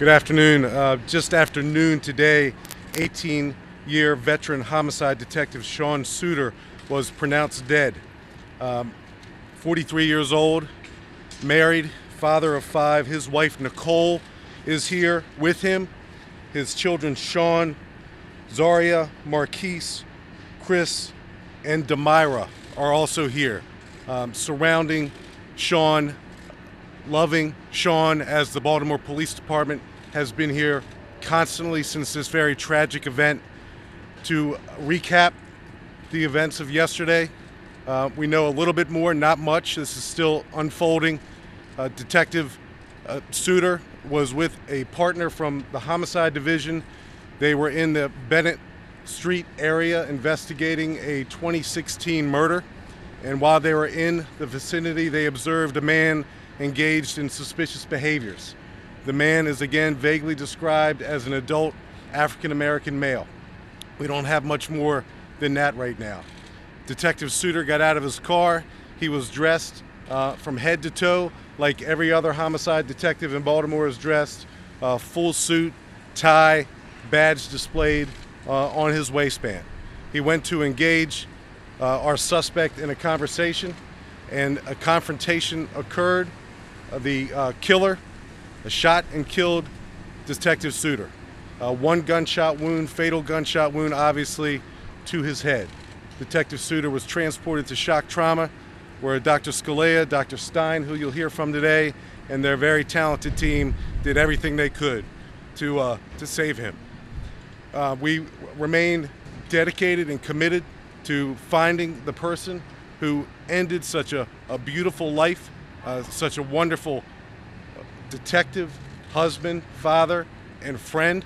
Good afternoon. Just after noon today, 18-year veteran homicide detective Sean Suiter was pronounced dead. 43 years old, married, father of 5. His wife Nicole is here with him. His children Sean, Zaria, Marquise, Chris, and Demira are also here, surrounding Sean, loving Sean, as the Baltimore Police Department has been here constantly since this very tragic event. To recap the events of yesterday, we know a little bit more, not much. This is still unfolding. Detective Suiter was with a partner from the homicide division. They were in the Bennett Street area investigating a 2016 murder. And while they were in the vicinity, they observed a man engaged in suspicious behaviors. The man is again vaguely described as an adult African-American male. We don't have much more than that right now. Detective Suiter got out of his car. He was dressed from head to toe like every other homicide detective in Baltimore is dressed. Full suit, tie, badge displayed on his waistband. He went to engage our suspect in a conversation, and a confrontation occurred. The killer shot and killed Detective Suiter. One gunshot wound, fatal gunshot wound, obviously, to his head. Detective Suiter was transported to shock trauma, where Dr. Scalea, Dr. Stein, who you'll hear from today, and their very talented team did everything they could to save him. We remain dedicated and committed to finding the person who ended such a beautiful life, such a wonderful detective, husband, father, and friend.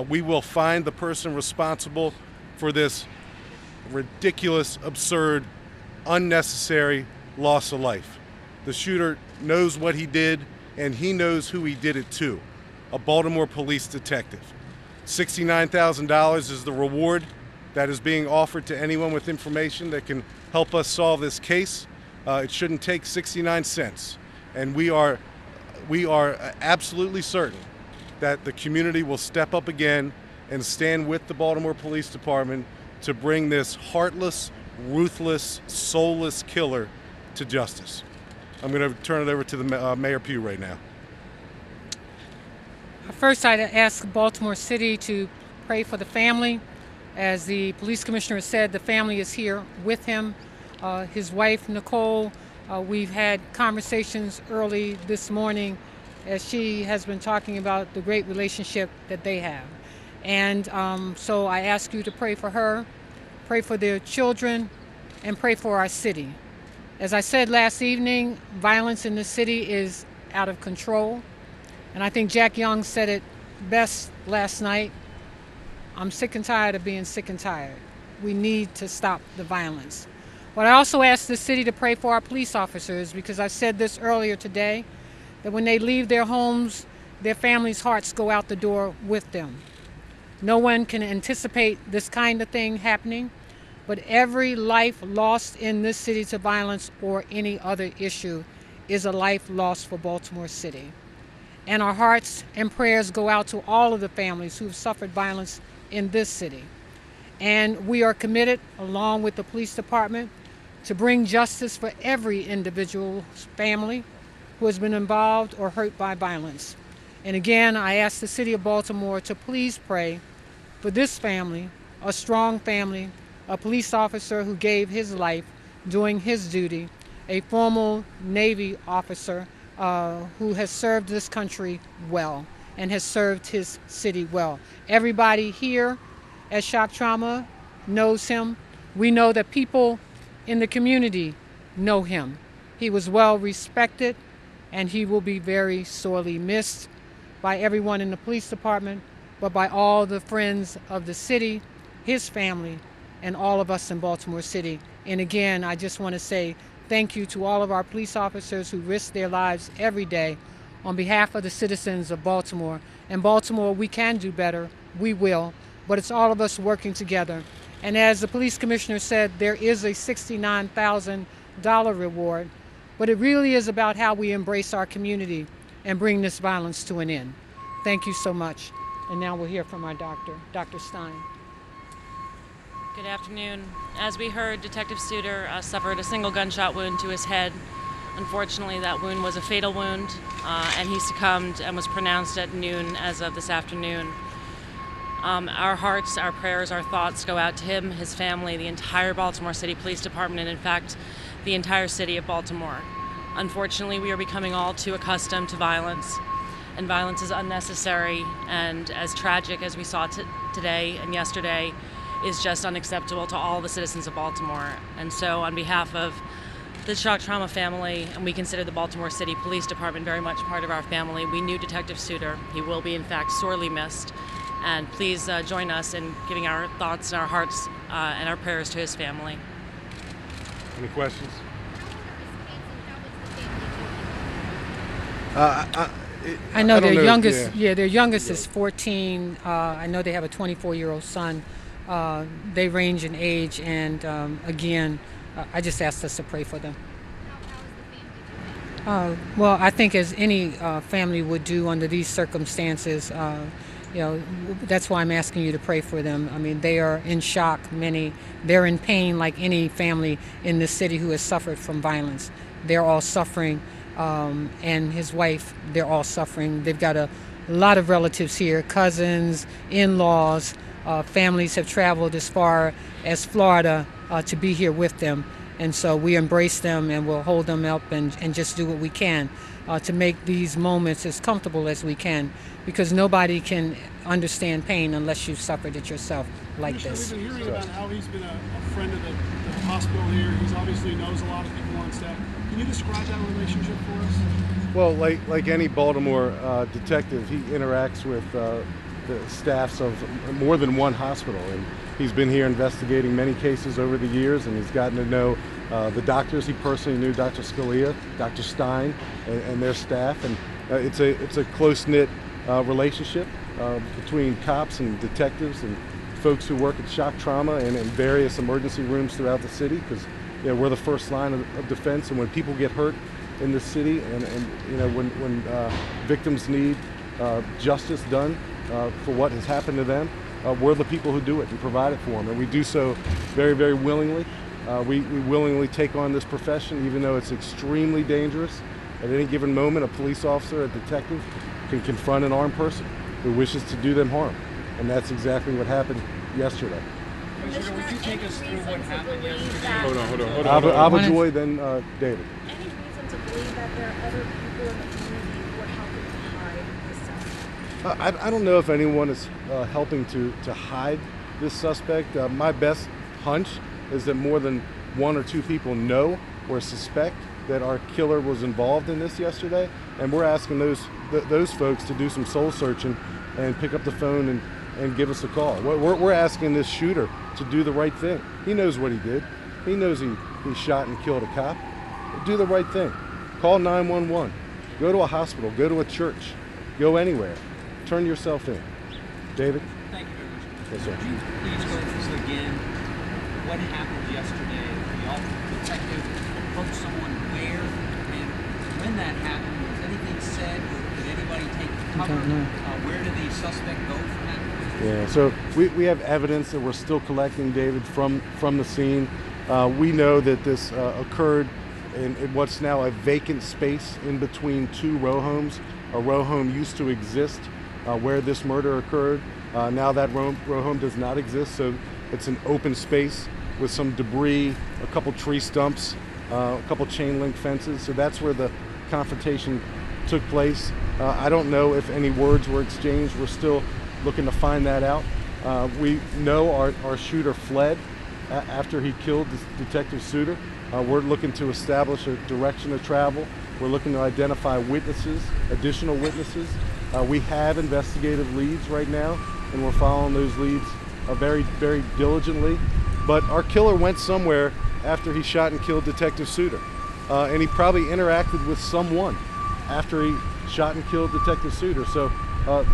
We will find the person responsible for this ridiculous, absurd, unnecessary loss of life. The shooter knows what he did, and he knows who he did it to, a Baltimore police detective. $69,000 is the reward that is being offered to anyone with information that can help us solve this case. It shouldn't take 69 cents. And we are absolutely certain that the community will step up again and stand with the Baltimore Police Department to bring this heartless, ruthless, soulless killer to justice. I'm going to turn it over to the Mayor Pugh right now. First, I'd ask Baltimore City to pray for the family. As the police commissioner said, the family is here with him. His wife, Nicole, we've had conversations early this morning as she has been talking about the great relationship that they have. And so I ask you to pray for her, pray for their children, and pray for our city. As I said last evening, violence in the city is out of control. And I think Jack Young said it best last night. I'm sick and tired of being sick and tired. We need to stop the violence. But I also ask the city to pray for our police officers, because I said this earlier today, that when they leave their homes, their families' hearts go out the door with them. No one can anticipate this kind of thing happening, but every life lost in this city to violence or any other issue is a life lost for Baltimore City. And our hearts and prayers go out to all of the families who have suffered violence in this city. And we are committed, along with the police department, to bring justice for every individual family who has been involved or hurt by violence. And again, I ask the city of Baltimore to please pray for this family, a strong family, a police officer who gave his life doing his duty, a former Navy officer who has served this country well and has served his city well. Everybody here at Shock Trauma knows him. We know that people in the community know him. He was well respected, and he will be very sorely missed by everyone in the police department, but by all the friends of the city, his family, and all of us in Baltimore City. And again, I just want to say thank you to all of our police officers who risk their lives every day on behalf of the citizens of Baltimore. In Baltimore, we can do better, we will, but it's all of us working together. And as the police commissioner said, there is a $69,000 reward, but it really is about how we embrace our community and bring this violence to an end. thank you so much. And now we'll hear from our doctor, Dr. Stein. Good afternoon. As we heard, Detective Suter suffered a single gunshot wound to his head. Unfortunately, that wound was a fatal wound, and he succumbed and was pronounced at noon as of this afternoon. Our hearts, our prayers, our thoughts go out to him, his family, the entire Baltimore City Police Department, and in fact, the entire city of Baltimore. Unfortunately, we are becoming all too accustomed to violence, and violence is unnecessary, and as tragic as we saw today and yesterday, is just unacceptable to all the citizens of Baltimore. And so on behalf of the shock trauma family, and we consider the Baltimore City Police Department very much part of our family, we knew Detective Suter. He will be in fact sorely missed. And please join us in giving our thoughts and our hearts and our prayers to his family. Any questions? I know their don't know, youngest, yeah. their youngest is 14. I know they have a 24-year-old son. They range in age, and again, I just asked us to pray for them. Well, I think as any family would do under these circumstances, that's why I'm asking you to pray for them. I mean, they are in shock. Many, they're in pain like any family in this city who has suffered from violence. They're all suffering, and his wife, they're all suffering. They've got a lot of relatives here, cousins, in-laws. Families have traveled as far as Florida to be here with them. And so we embrace them and we'll hold them up and just do what we can to make these moments as comfortable as we can, because nobody can understand pain unless you've suffered it yourself like this. We've been hearing about how he's been a friend of the hospital here. He obviously knows a lot of people on staff. Can you describe that relationship for us? Well, like any Baltimore detective, he interacts with the staffs of more than one hospital, and he's been here investigating many cases over the years, and he's gotten to know the doctors. He personally knew Dr. Scalia, Dr. Stein, and their staff, and it's a close-knit relationship between cops and detectives and folks who work at shock trauma and in various emergency rooms throughout the city, because we're the first line of defense, and when people get hurt in the city, and when victims need justice done for what has happened to them, we're the people who do it and provide it for them, and we do so very, very willingly. We willingly take on this profession, even though it's extremely dangerous. At any given moment, a police officer, a detective, can confront an armed person who wishes to do them harm, and that's exactly what happened yesterday. Commissioner, would you take us through what happened yesterday? Hold on. Abajoy, then David. Any reason to believe that there are other people in the community who are helping to hide this suspect? I don't know if anyone is helping to hide this suspect. My best hunch is that more than one or two people know or suspect that our killer was involved in this yesterday, and we're asking those folks to do some soul searching and pick up the phone and give us a call. We're asking this shooter to do the right thing. He knows what he did. He knows he shot and killed a cop. Do the right thing. Call 911. Go to a hospital. Go to a church. Go anywhere. Turn yourself in. David? Thank you very much. Yes, sir. Could you please go through again what happened yesterday? The detective approached someone where, and when that happened, was anything said? Did anybody take cover? don't know. Where did the suspect go from that? Yeah, so we have evidence that we're still collecting, David, from the scene. We know that this occurred in what's now a vacant space in between two row homes. A row home used to exist where this murder occurred. Now that row home does not exist, so it's an open space with some debris, a couple tree stumps, a couple chain link fences. So that's where the confrontation took place. I don't know if any words were exchanged. We're still looking to find that out. We know our shooter fled after he killed Detective Suter. We're looking to establish a direction of travel. We're looking to identify witnesses, additional witnesses. We have investigative leads right now, and we're following those leads very, very diligently. But our killer went somewhere after he shot and killed Detective Suter. And he probably interacted with someone after he shot and killed Detective Suter. So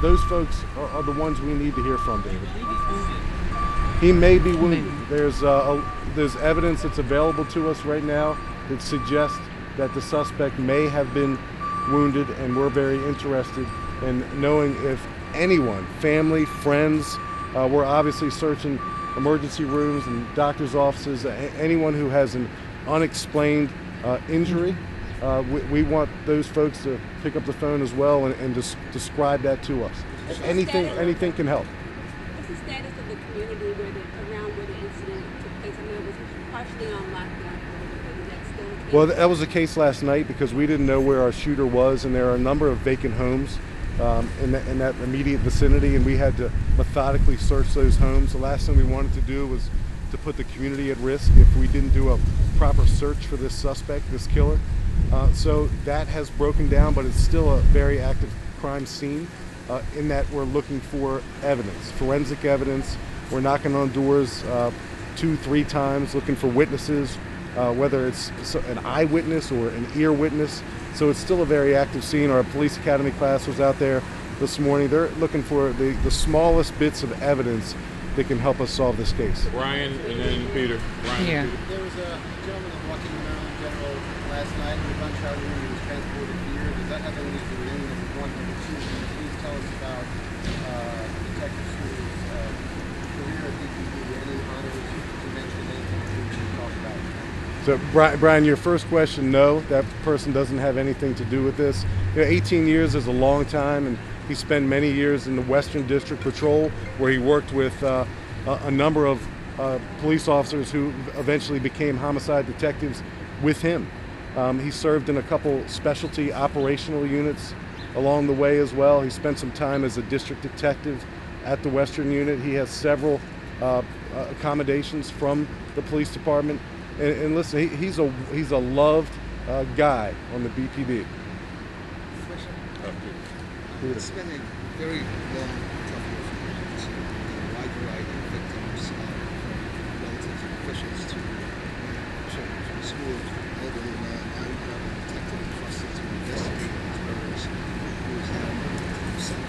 those folks are the ones we need to hear from, David. He may be wounded. There's evidence that's available to us right now that suggests that the suspect may have been wounded, and we're very interested and knowing if anyone, family, friends, we're obviously searching emergency rooms and doctor's offices, anyone who has an unexplained injury. We want those folks to pick up the phone as well and describe that to us. Anything can help. What's the status of the community around where the incident took place? I know it was partially on lockdown, but is that still the case? Well, that was the case last night because we didn't know where our shooter was, and there are a number of vacant homes in that immediate vicinity, and we had to methodically search those homes. The last thing we wanted to do was to put the community at risk if we didn't do a proper search for this suspect, this killer. So that has broken down, but it's still a very active crime scene in that we're looking for evidence, forensic evidence. We're knocking on doors 2-3 times looking for witnesses, whether it's an eyewitness or an ear witness. So it's still a very active scene. Our police academy class was out there this morning. They're looking for the smallest bits of evidence that can help us solve this case. Brian and then Peter. Brian Yeah. and Peter. There was a gentleman in Washington, Maryland General last night in a gunshot wound. He was transported here. Does that have anything to do with any of the one? Number two, can you please tell us about Detective Suter's career at DPD? Any honors to mention, anything to talk about? So, Brian, your first question, no, that person doesn't have anything to do with this. 18 years is a long time, and he spent many years in the Western District Patrol, where he worked with a number of police officers who eventually became homicide detectives with him. He served in a couple specialty operational units along the way as well. He spent some time as a district detective at the Western unit. He has several accommodations from the police department. And listen, he's a loved guy on the BPD. It's been a very long, tough year for you. It's a wide variety of victims, from relatives and officials to children from school, elderly man. Now you have a detective entrusted to investigate these murders who's now murdered himself.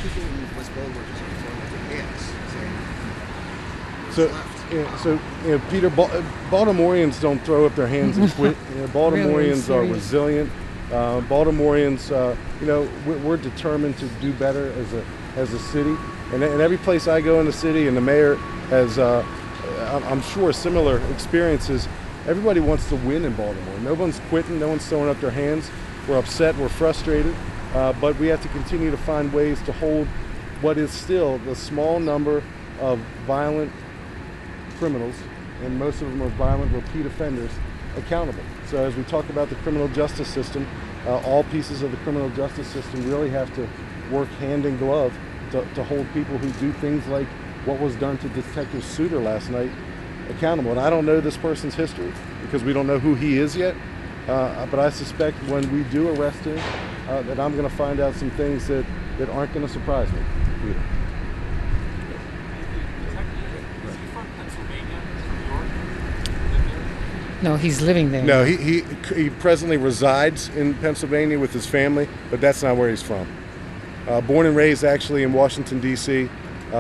People in West Baltimore just are throwing up their hands, saying, Peter, Baltimoreans don't throw up their hands and quit. Baltimoreans are serious. resilient. Baltimoreans, we're determined to do better as a city. And every place I go in the city, and the mayor has, I'm sure, similar experiences. Everybody wants to win in Baltimore. No one's quitting. No one's throwing up their hands. We're upset. We're frustrated. But we have to continue to find ways to hold what is still the small number of violent criminals, and most of them are violent repeat offenders, accountable. So as we talk about the criminal justice system, all pieces of the criminal justice system really have to work hand in glove to hold people who do things like what was done to Detective Suter last night accountable. And I don't know this person's history because we don't know who he is yet, but I suspect when we do arrest him that I'm going to find out some things that aren't going to surprise me either. No, he's living there. No, he presently resides in Pennsylvania with his family, but that's not where he's from. Born and raised actually in Washington, D.C.,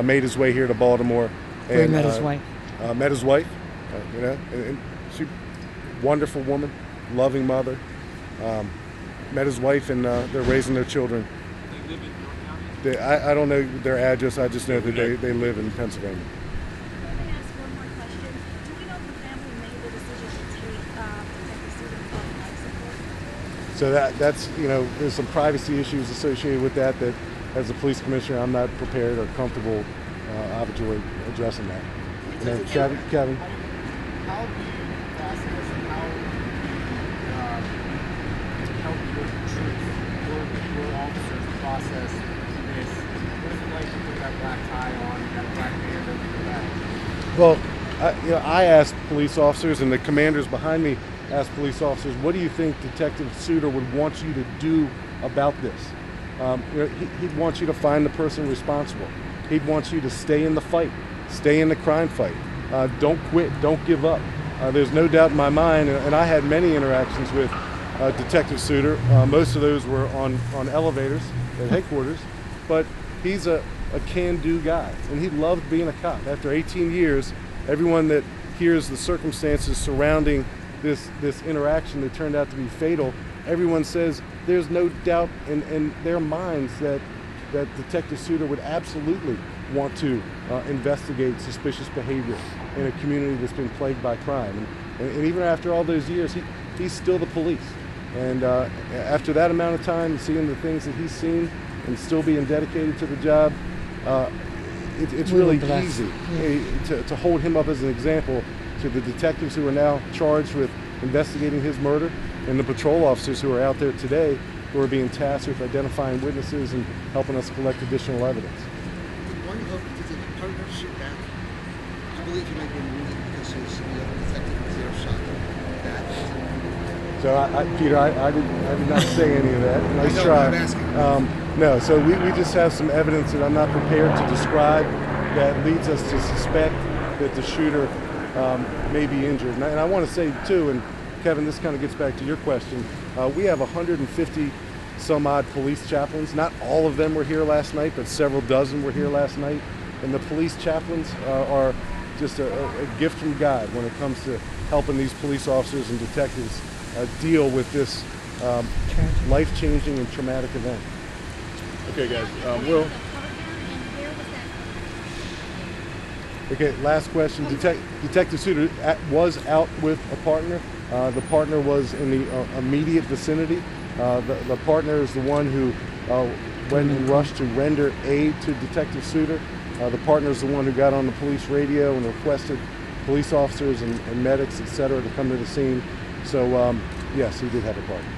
made his way here to Baltimore. Where he met his wife. Met his wife, and she, wonderful woman, loving mother. Met his wife, and they're raising their children. They live in your county? I don't know their address, I just know that they live in Pennsylvania. Let me ask one more question. Do we know if the family made the decision to take Detective Suter off life support? So that's there's some privacy issues associated with that as a police commissioner, I'm not prepared or comfortable obviously addressing that. And then Kevin. How do you process and how do you help your troops, your officers process this? What is it like to put that black tie on, that black band over your back? Well, I asked police officers, and the commanders behind me asked police officers, what do you think Detective Suter would want you to do about this? He'd want you to find the person responsible. He'd want you to stay in the fight, stay in the crime fight. Don't quit, don't give up. There's no doubt in my mind, and I had many interactions with Detective Suter. Most of those were on elevators at headquarters, but he's a can-do guy, and he loved being a cop. After 18 years, everyone that hears the circumstances surrounding this interaction that turned out to be fatal, everyone says there's no doubt in their minds that Detective Suter would absolutely want to investigate suspicious behavior in a community that's been plagued by crime. And even after all those years, he's still the police. And after that amount of time, seeing the things that he's seen and still being dedicated to the job, it's really easy to hold him up as an example to the detectives who are now charged with investigating his murder and the patrol officers who are out there today who are being tasked with identifying witnesses and helping us collect additional evidence. One of the partnership that I believe he might be removed because his detective was there shot that. So, Peter, I did not say any of that. Nice try. I'm asking. No, so we just have some evidence that I'm not prepared to describe that leads us to suspect that the shooter may be injured. And I want to say, too, and Kevin, this kind of gets back to your question, we have 150 some odd police chaplains. Not all of them were here last night, but several dozen were here last night. And the police chaplains are just a gift from God when it comes to helping these police officers and detectives deal with this life-changing and traumatic event. Okay, guys, Will. Okay, last question. Detective Suter was out with a partner. The partner was in the immediate vicinity. The partner is the one who went and rushed to render aid to Detective Suter. The partner is the one who got on the police radio and requested police officers and medics, etc., to come to the scene. So, yes, he did have a partner.